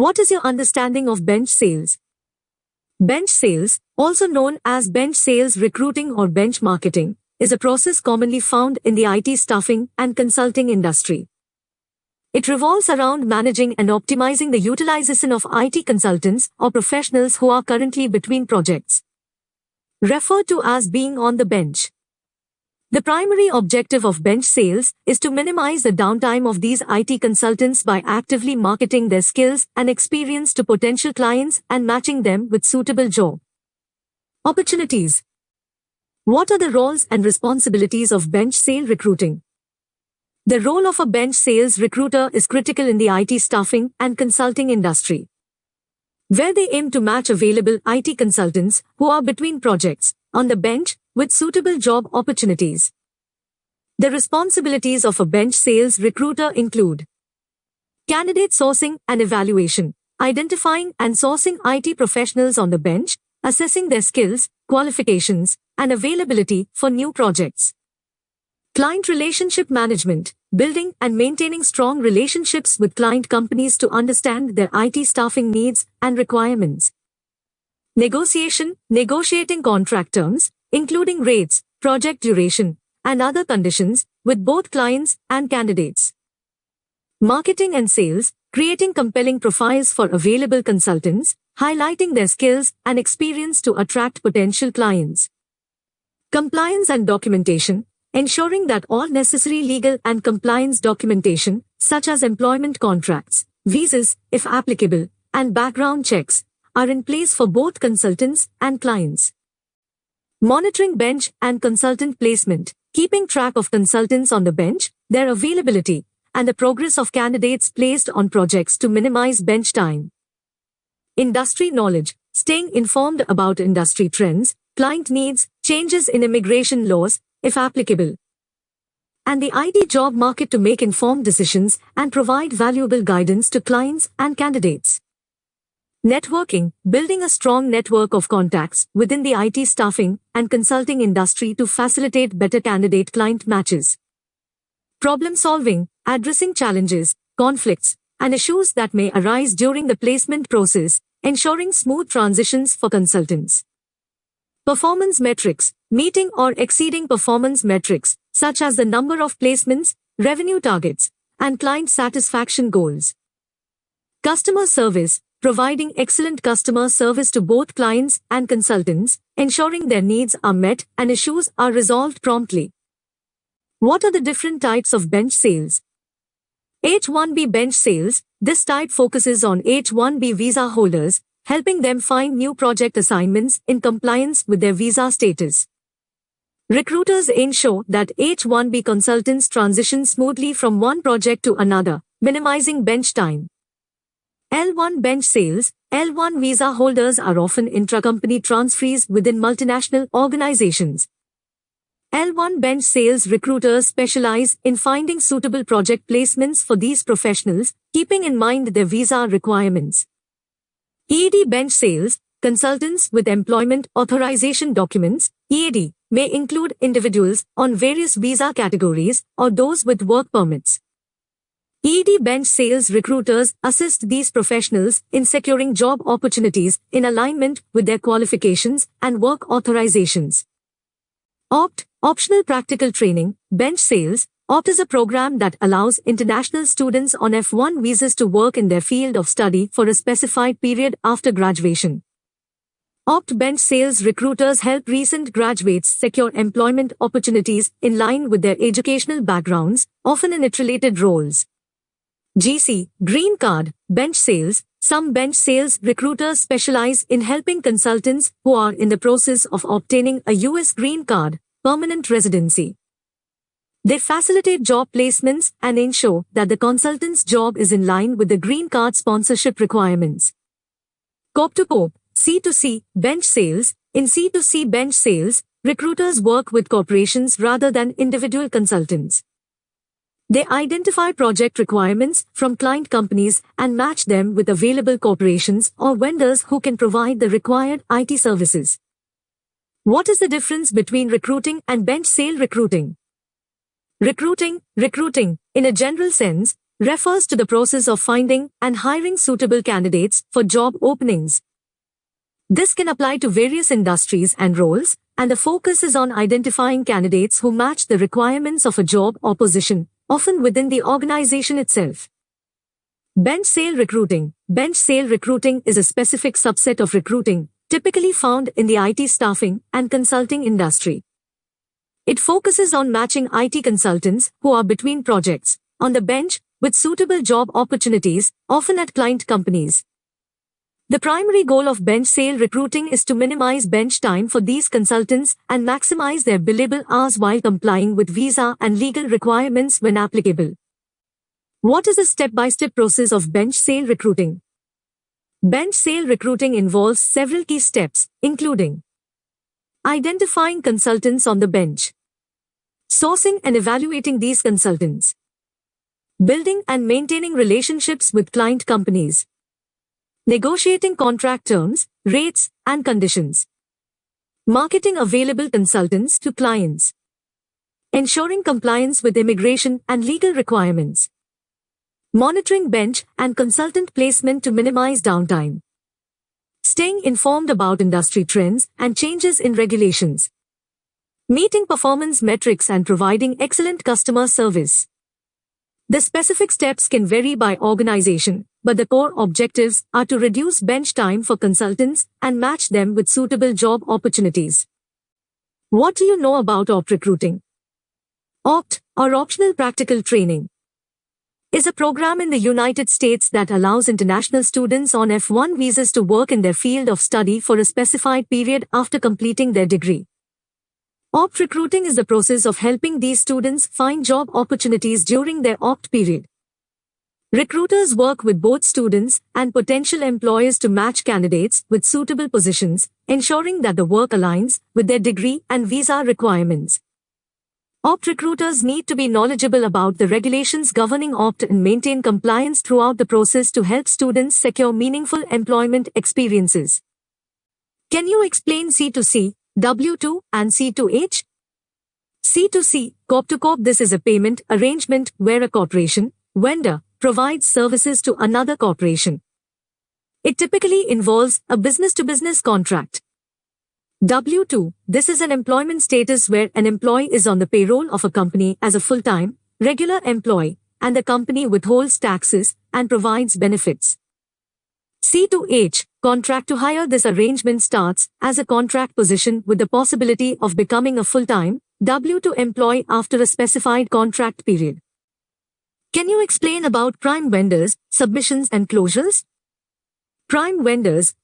What is your understanding of bench sales? Bench sales, also known as bench sales recruiting or bench marketing, is a process commonly found in the IT staffing and consulting industry. It revolves around managing and optimizing the utilization of IT consultants or professionals who are currently between projects, referred to as being on the bench. The primary objective of bench sales is to minimize the downtime of these IT consultants by actively marketing their skills and experience to potential clients and matching them with suitable job opportunities. What are the roles and responsibilities of bench sale recruiting? The role of a bench sales recruiter is critical in the IT staffing and consulting industry, where they aim to match available IT consultants who are between projects on the bench with suitable job opportunities. The responsibilities of a bench sales recruiter include candidate sourcing and evaluation, identifying and sourcing IT professionals on the bench, assessing their skills, qualifications, and availability for new projects. Client relationship management, building and maintaining strong relationships with client companies to understand their IT staffing needs and requirements. Negotiating contract terms, including rates, project duration, and other conditions, with both clients and candidates. Marketing and sales, creating compelling profiles for available consultants, highlighting their skills and experience to attract potential clients. Compliance and documentation, ensuring that all necessary legal and compliance documentation, such as employment contracts, visas, if applicable, and background checks, are in place for both consultants and clients. Monitoring bench and consultant placement, keeping track of consultants on the bench, their availability, and the progress of candidates placed on projects to minimize bench time. Industry knowledge, staying informed about industry trends, client needs, changes in immigration laws, if applicable, and the IT job market to make informed decisions and provide valuable guidance to clients and candidates. Networking, building a strong network of contacts within the IT staffing and consulting industry to facilitate better candidate-client matches. Problem solving, addressing challenges, conflicts, and issues that may arise during the placement process, ensuring smooth transitions for consultants. Performance metrics, meeting or exceeding performance metrics, such as the number of placements, revenue targets, and client satisfaction goals. Customer service, providing excellent customer service to both clients and consultants, ensuring their needs are met and issues are resolved promptly. What are the different types of bench sales? H-1B bench sales, this type focuses on H-1B visa holders, helping them find new project assignments in compliance with their visa status. Recruiters ensure that H-1B consultants transition smoothly from one project to another, minimizing bench time. L1 bench sales, L1 visa holders are often intra-company transferees within multinational organizations. L1 bench sales recruiters specialize in finding suitable project placements for these professionals, keeping in mind their visa requirements. EAD bench sales, consultants with employment authorization documents, EAD, may include individuals on various visa categories or those with work permits. EAD bench sales recruiters assist these professionals in securing job opportunities in alignment with their qualifications and work authorizations. OPT, optional practical training, bench sales. OPT is a program that allows international students on F1 visas to work in their field of study for a specified period after graduation. OPT bench sales recruiters help recent graduates secure employment opportunities in line with their educational backgrounds, often in IT-related roles. GC, Green Card, bench sales. Some bench sales recruiters specialize in helping consultants who are in the process of obtaining a US Green Card, permanent residency. They facilitate job placements and ensure that the consultant's job is in line with the Green Card sponsorship requirements. Corp-to-corp, C2C, bench sales. In C2C bench sales, recruiters work with corporations rather than individual consultants. They identify project requirements from client companies and match them with available corporations or vendors who can provide the required IT services. What is the difference between recruiting and bench sale recruiting? Recruiting, in a general sense, refers to the process of finding and hiring suitable candidates for job openings. This can apply to various industries and roles, and the focus is on identifying candidates who match the requirements of a job or position, often within the organization itself. Bench sale recruiting. Bench sale recruiting is a specific subset of recruiting, typically found in the IT staffing and consulting industry. It focuses on matching IT consultants who are between projects, on the bench, with suitable job opportunities, often at client companies. The primary goal of bench sale recruiting is to minimize bench time for these consultants and maximize their billable hours while complying with visa and legal requirements when applicable. What is a step-by-step process of bench sale recruiting? Bench sale recruiting involves several key steps, including identifying consultants on the bench, sourcing and evaluating these consultants, building and maintaining relationships with client companies, negotiating contract terms, rates, and conditions, marketing available consultants to clients, ensuring compliance with immigration and legal requirements, monitoring bench and consultant placement to minimize downtime, staying informed about industry trends and changes in regulations, meeting performance metrics and providing excellent customer service. The specific steps can vary by organization, but the core objectives are to reduce bench time for consultants and match them with suitable job opportunities. What do you know about OPT recruiting? OPT, or Optional Practical Training, is a program in the United States that allows international students on F1 visas to work in their field of study for a specified period after completing their degree. OPT recruiting is the process of helping these students find job opportunities during their OPT period. Recruiters work with both students and potential employers to match candidates with suitable positions, ensuring that the work aligns with their degree and visa requirements. OPT recruiters need to be knowledgeable about the regulations governing OPT and maintain compliance throughout the process to help students secure meaningful employment experiences. Can you explain C2C, W2, and C2H? C2C, Corp to Corp. This is a payment arrangement where a corporation, vendor, provides services to another corporation. It typically involves a business-to-business contract. W2, this is an employment status where an employee is on the payroll of a company as a full-time, regular employee, and the company withholds taxes and provides benefits. C2H, contract to hire. This arrangement starts as a contract position with the possibility of becoming a full-time, W2 employee after a specified contract period. Can you explain about prime vendors, submissions and closures? Prime vendors,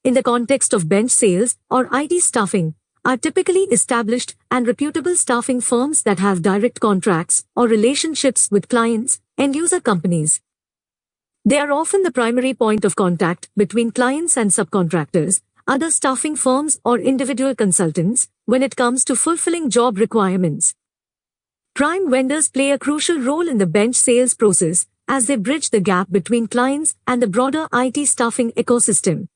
in the context of bench sales or IT staffing, are typically established and reputable staffing firms that have direct contracts or relationships with clients, end-user companies. They are often the primary point of contact between clients and subcontractors, other staffing firms or individual consultants, when it comes to fulfilling job requirements. Prime vendors play a crucial role in the bench sales process as they bridge the gap between clients and the broader IT staffing ecosystem.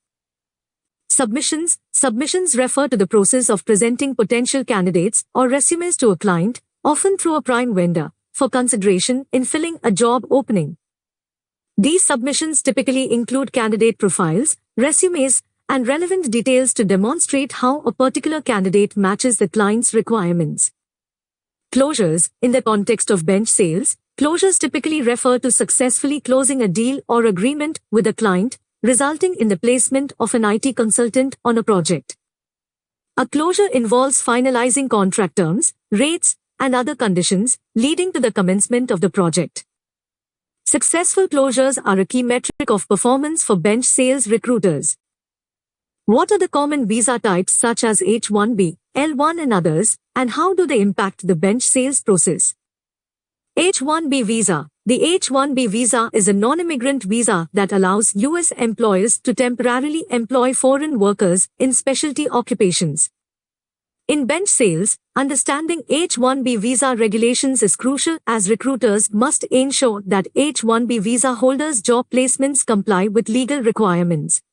Submissions refer to the process of presenting potential candidates or resumes to a client, often through a prime vendor, for consideration in filling a job opening. These submissions typically include candidate profiles, resumes, and relevant details to demonstrate how a particular candidate matches the client's requirements. Closures, in the context of bench sales, closures typically refer to successfully closing a deal or agreement with a client, resulting in the placement of an IT consultant on a project. A closure involves finalizing contract terms, rates, and other conditions, leading to the commencement of the project. Successful closures are a key metric of performance for bench sales recruiters. What are the common visa types such as H-1B, L-1 and others, and how do they impact the bench sales process? H-1B visa. The H-1B visa is a non-immigrant visa that allows U.S. employers to temporarily employ foreign workers in specialty occupations. In bench sales, understanding H-1B visa regulations is crucial as recruiters must ensure that H-1B visa holders' job placements comply with legal requirements.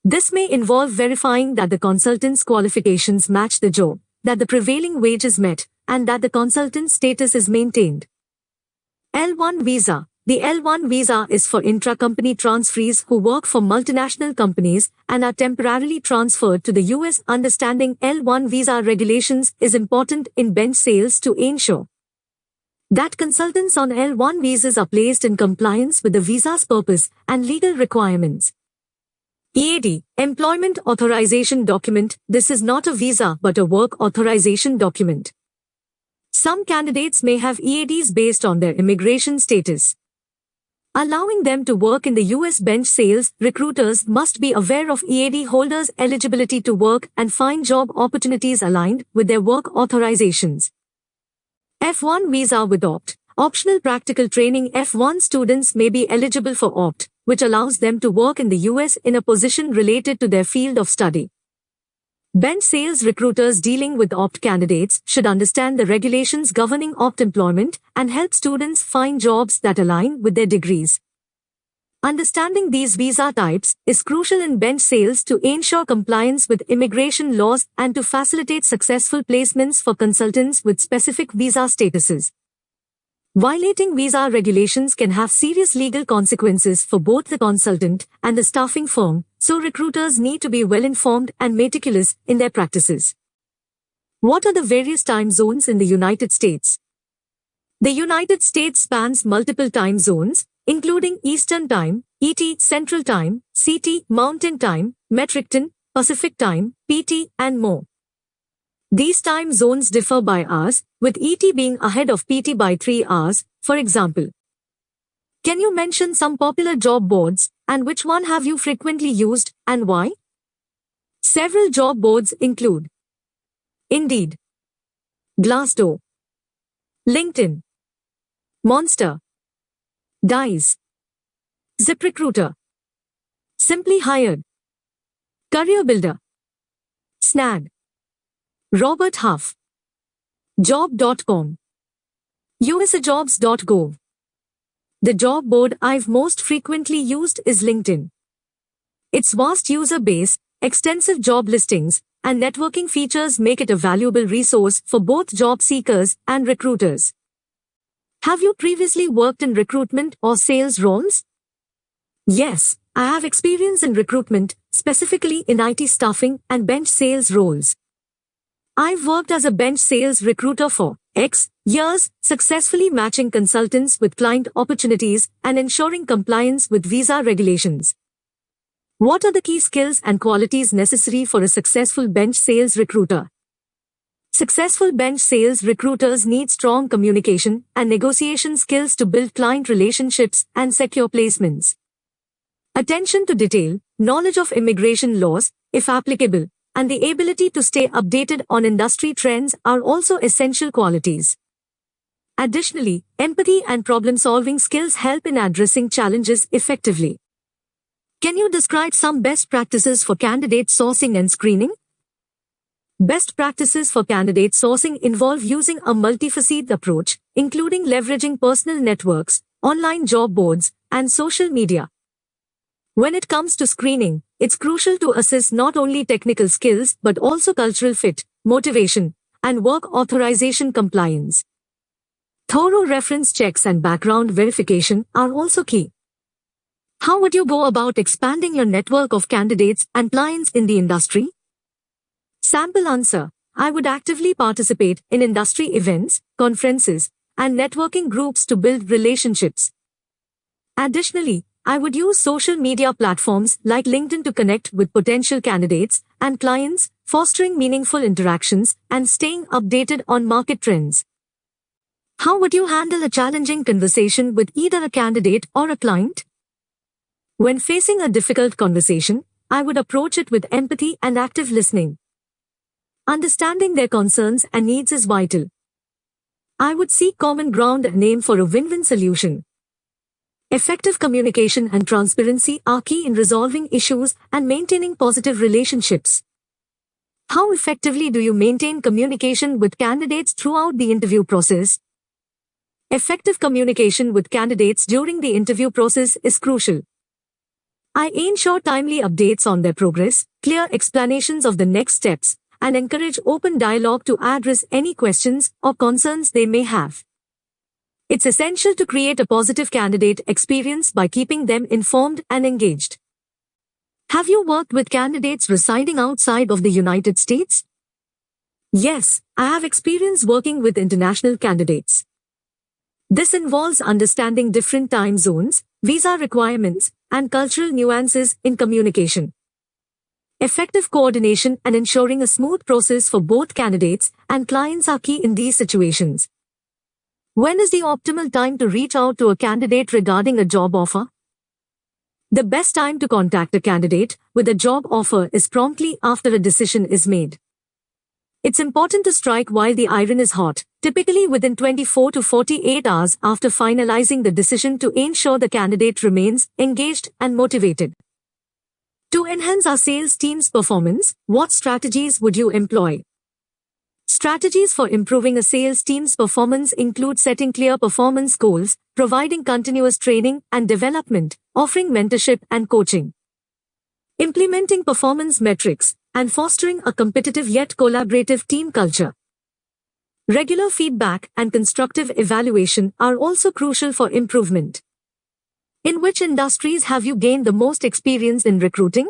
This may involve verifying that the consultant's qualifications match the job, that the prevailing wage is met, and that the consultant's status is maintained. L1 visa. The L1 visa is for intra-company transferees who work for multinational companies and are temporarily transferred to the US. Understanding L1 visa regulations is important in bench sales to ensure that consultants on L1 visas are placed in compliance with the visa's purpose and legal requirements. EAD, Employment Authorization Document. This is not a visa but a work authorization document. Some candidates may have EADs based on their immigration status, allowing them to work in the US. Bench sales recruiters must be aware of EAD holders' eligibility to work and find job opportunities aligned with their work authorizations. F1 visa with OPT. Optional practical training. F1 students may be eligible for OPT, which allows them to work in the US in a position related to their field of study. Bench sales recruiters dealing with OPT candidates should understand the regulations governing OPT employment and help students find jobs that align with their degrees. Understanding these visa types is crucial in bench sales to ensure compliance with immigration laws and to facilitate successful placements for consultants with specific visa statuses. Violating visa regulations can have serious legal consequences for both the consultant and the staffing firm, so recruiters need to be well informed and meticulous in their practices. What are the various time zones in the United States? The United States spans multiple time zones, including Eastern Time, ET, Central Time, CT, Mountain Time, Metropolitan, Pacific Time, PT, and more. These time zones differ by hours, with ET being ahead of PT by 3 hours, for example. Can you mention some popular job boards, and which one have you frequently used, and why? Several job boards include Indeed, Glassdoor, LinkedIn, Monster, Dice, ZipRecruiter, Simply Hired, Career Builder, Snag, Robert Half, Job.com, usajobs.gov. The job board I've most frequently used is LinkedIn. Its vast user base, extensive job listings, and networking features make it a valuable resource for both job seekers and recruiters. Have you previously worked in recruitment or sales roles? Yes, I have experience in recruitment, specifically in IT staffing and bench sales roles. I've worked as a bench sales recruiter for X years, successfully matching consultants with client opportunities and ensuring compliance with visa regulations. What are the key skills and qualities necessary for a successful bench sales recruiter? Successful bench sales recruiters need strong communication and negotiation skills to build client relationships and secure placements. Attention to detail, knowledge of immigration laws, if applicable, and the ability to stay updated on industry trends are also essential qualities. Additionally, empathy and problem-solving skills help in addressing challenges effectively. Can you describe some best practices for candidate sourcing and screening? Best practices for candidate sourcing involve using a multifaceted approach, including leveraging personal networks, online job boards, and social media. When it comes to screening, it's crucial to assess not only technical skills but also cultural fit, motivation, and work authorization compliance. Thorough reference checks and background verification are also key. How would you go about expanding your network of candidates and clients in the industry? Sample answer: I would actively participate in industry events, conferences, and networking groups to build relationships. Additionally, I would use social media platforms like LinkedIn to connect with potential candidates and clients, fostering meaningful interactions and staying updated on market trends. How would you handle a challenging conversation with either a candidate or a client? When facing a difficult conversation, I would approach it with empathy and active listening. Understanding their concerns and needs is vital. I would seek common ground and aim for a win-win solution. Effective communication and transparency are key in resolving issues and maintaining positive relationships. How effectively do you maintain communication with candidates throughout the interview process? Effective communication with candidates during the interview process is crucial. I ensure timely updates on their progress, clear explanations of the next steps, and encourage open dialogue to address any questions or concerns they may have. It's essential to create a positive candidate experience by keeping them informed and engaged. Have you worked with candidates residing outside of the United States? Yes, I have experience working with international candidates. This involves understanding different time zones, visa requirements, and cultural nuances in communication. Effective coordination and ensuring a smooth process for both candidates and clients are key in these situations. When is the optimal time to reach out to a candidate regarding a job offer? The best time to contact a candidate with a job offer is promptly after a decision is made. It's important to strike while the iron is hot, typically within 24 to 48 hours after finalizing the decision to ensure the candidate remains engaged and motivated. To enhance our sales team's performance, what strategies would you employ? Strategies for improving a sales team's performance include setting clear performance goals, providing continuous training and development, offering mentorship and coaching, implementing performance metrics, and fostering a competitive yet collaborative team culture. Regular feedback and constructive evaluation are also crucial for improvement. In which industries have you gained the most experience in recruiting?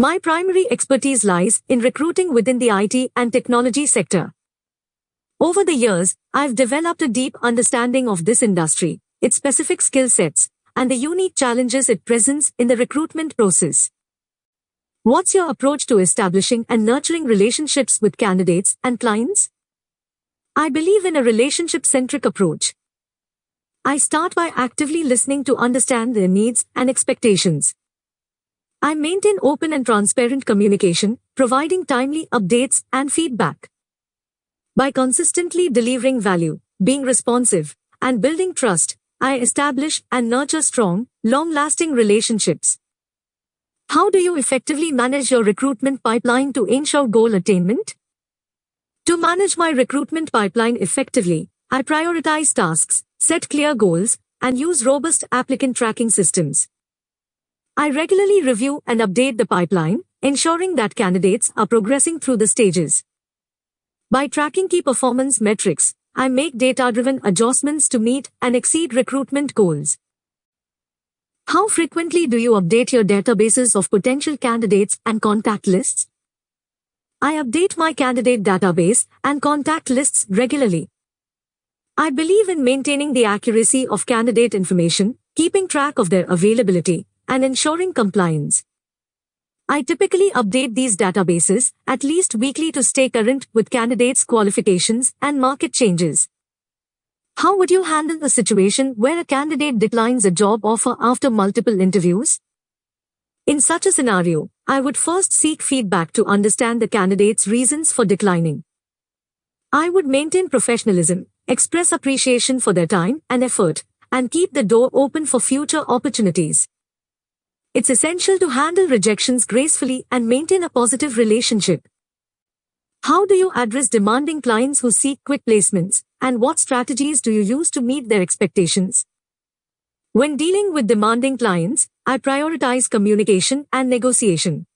My primary expertise lies in recruiting within the IT and technology sector. Over the years, I've developed a deep understanding of this industry, its specific skill sets, and the unique challenges it presents in the recruitment process. What's your approach to establishing and nurturing relationships with candidates and clients? I believe in a relationship-centric approach. I start by actively listening to understand their needs and expectations. I maintain open and transparent communication, providing timely updates and feedback. By consistently delivering value, being responsive, and building trust, I establish and nurture strong, long-lasting relationships. How do you effectively manage your recruitment pipeline to ensure goal attainment? To manage my recruitment pipeline effectively, I prioritize tasks, set clear goals, and use robust applicant tracking systems. I regularly review and update the pipeline, ensuring that candidates are progressing through the stages. By tracking key performance metrics, I make data-driven adjustments to meet and exceed recruitment goals. How frequently do you update your databases of potential candidates and contact lists? I update my candidate database and contact lists regularly. I believe in maintaining the accuracy of candidate information, keeping track of their availability, and ensuring compliance. I typically update these databases at least weekly to stay current with candidates' qualifications and market changes. How would you handle a situation where a candidate declines a job offer after multiple interviews? In such a scenario, I would first seek feedback to understand the candidate's reasons for declining. I would maintain professionalism, express appreciation for their time and effort, and keep the door open for future opportunities. It's essential to handle rejections gracefully and maintain a positive relationship. How do you address demanding clients who seek quick placements, and what strategies do you use to meet their expectations? When dealing with demanding clients, I prioritize communication and negotiation.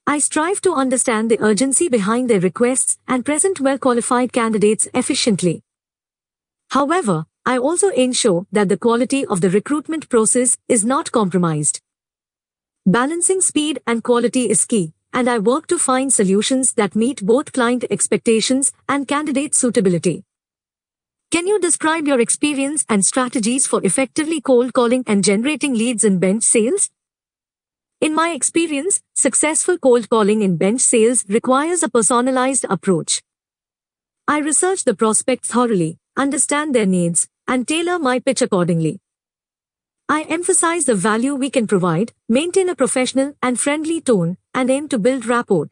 I strive to understand the urgency behind their requests and present well-qualified candidates efficiently. However, I also ensure that the quality of the recruitment process is not compromised. Balancing speed and quality is key, and I work to find solutions that meet both client expectations and candidate suitability. Can you describe your experience and strategies for effectively cold calling and generating leads in bench sales? In my experience, successful cold calling in bench sales requires a personalized approach. I research the prospect thoroughly, understand their needs, and tailor my pitch accordingly. I emphasize the value we can provide, maintain a professional and friendly tone, and aim to build rapport.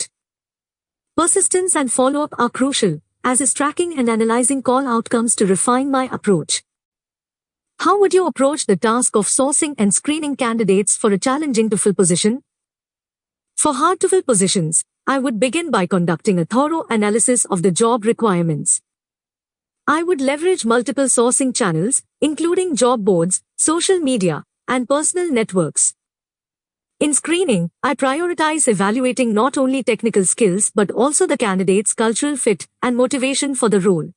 Persistence and follow-up are crucial, as is tracking and analyzing call outcomes to refine my approach. How would you approach the task of sourcing and screening candidates for a challenging-to-fill position? For hard-to-fill positions, I would begin by conducting a thorough analysis of the job requirements. I would leverage multiple sourcing channels, including job boards, social media, and personal networks. In screening, I prioritize evaluating not only technical skills but also the candidate's cultural fit and motivation for the role.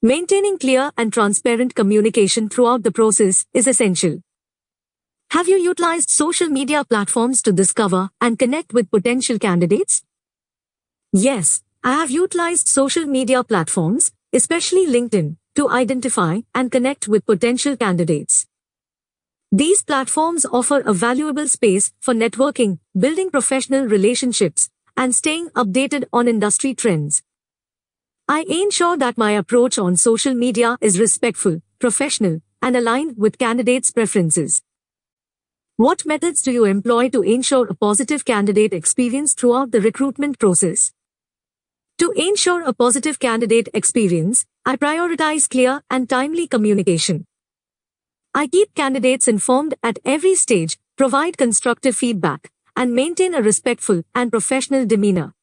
Maintaining clear and transparent communication throughout the process is essential. Have you utilized social media platforms to discover and connect with potential candidates? Yes, I have utilized social media platforms, especially LinkedIn, to identify and connect with potential candidates. These platforms offer a valuable space for networking, building professional relationships, and staying updated on industry trends. I ensure that my approach on social media is respectful, professional, and aligned with candidates' preferences. What methods do you employ to ensure a positive candidate experience throughout the recruitment process? To ensure a positive candidate experience, I prioritize clear and timely communication. I keep candidates informed at every stage, provide constructive feedback, and maintain a respectful and professional demeanor.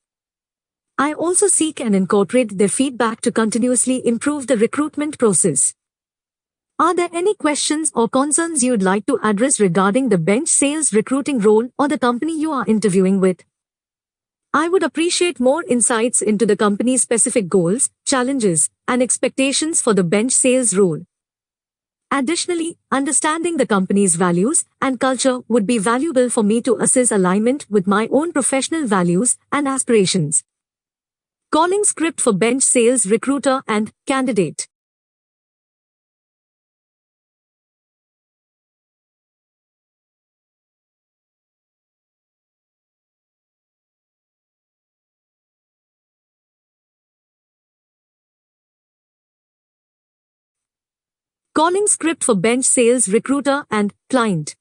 I also seek and incorporate their feedback to continuously improve the recruitment process. Are there any questions or concerns you'd like to address regarding the bench sales recruiting role or the company you are interviewing with? I would appreciate more insights into the company's specific goals, challenges, and expectations for the bench sales role. Additionally, understanding the company's values and culture would be valuable for me to assess alignment with my own professional values and aspirations. Calling script for bench sales recruiter and candidate. Calling script for bench sales recruiter and client.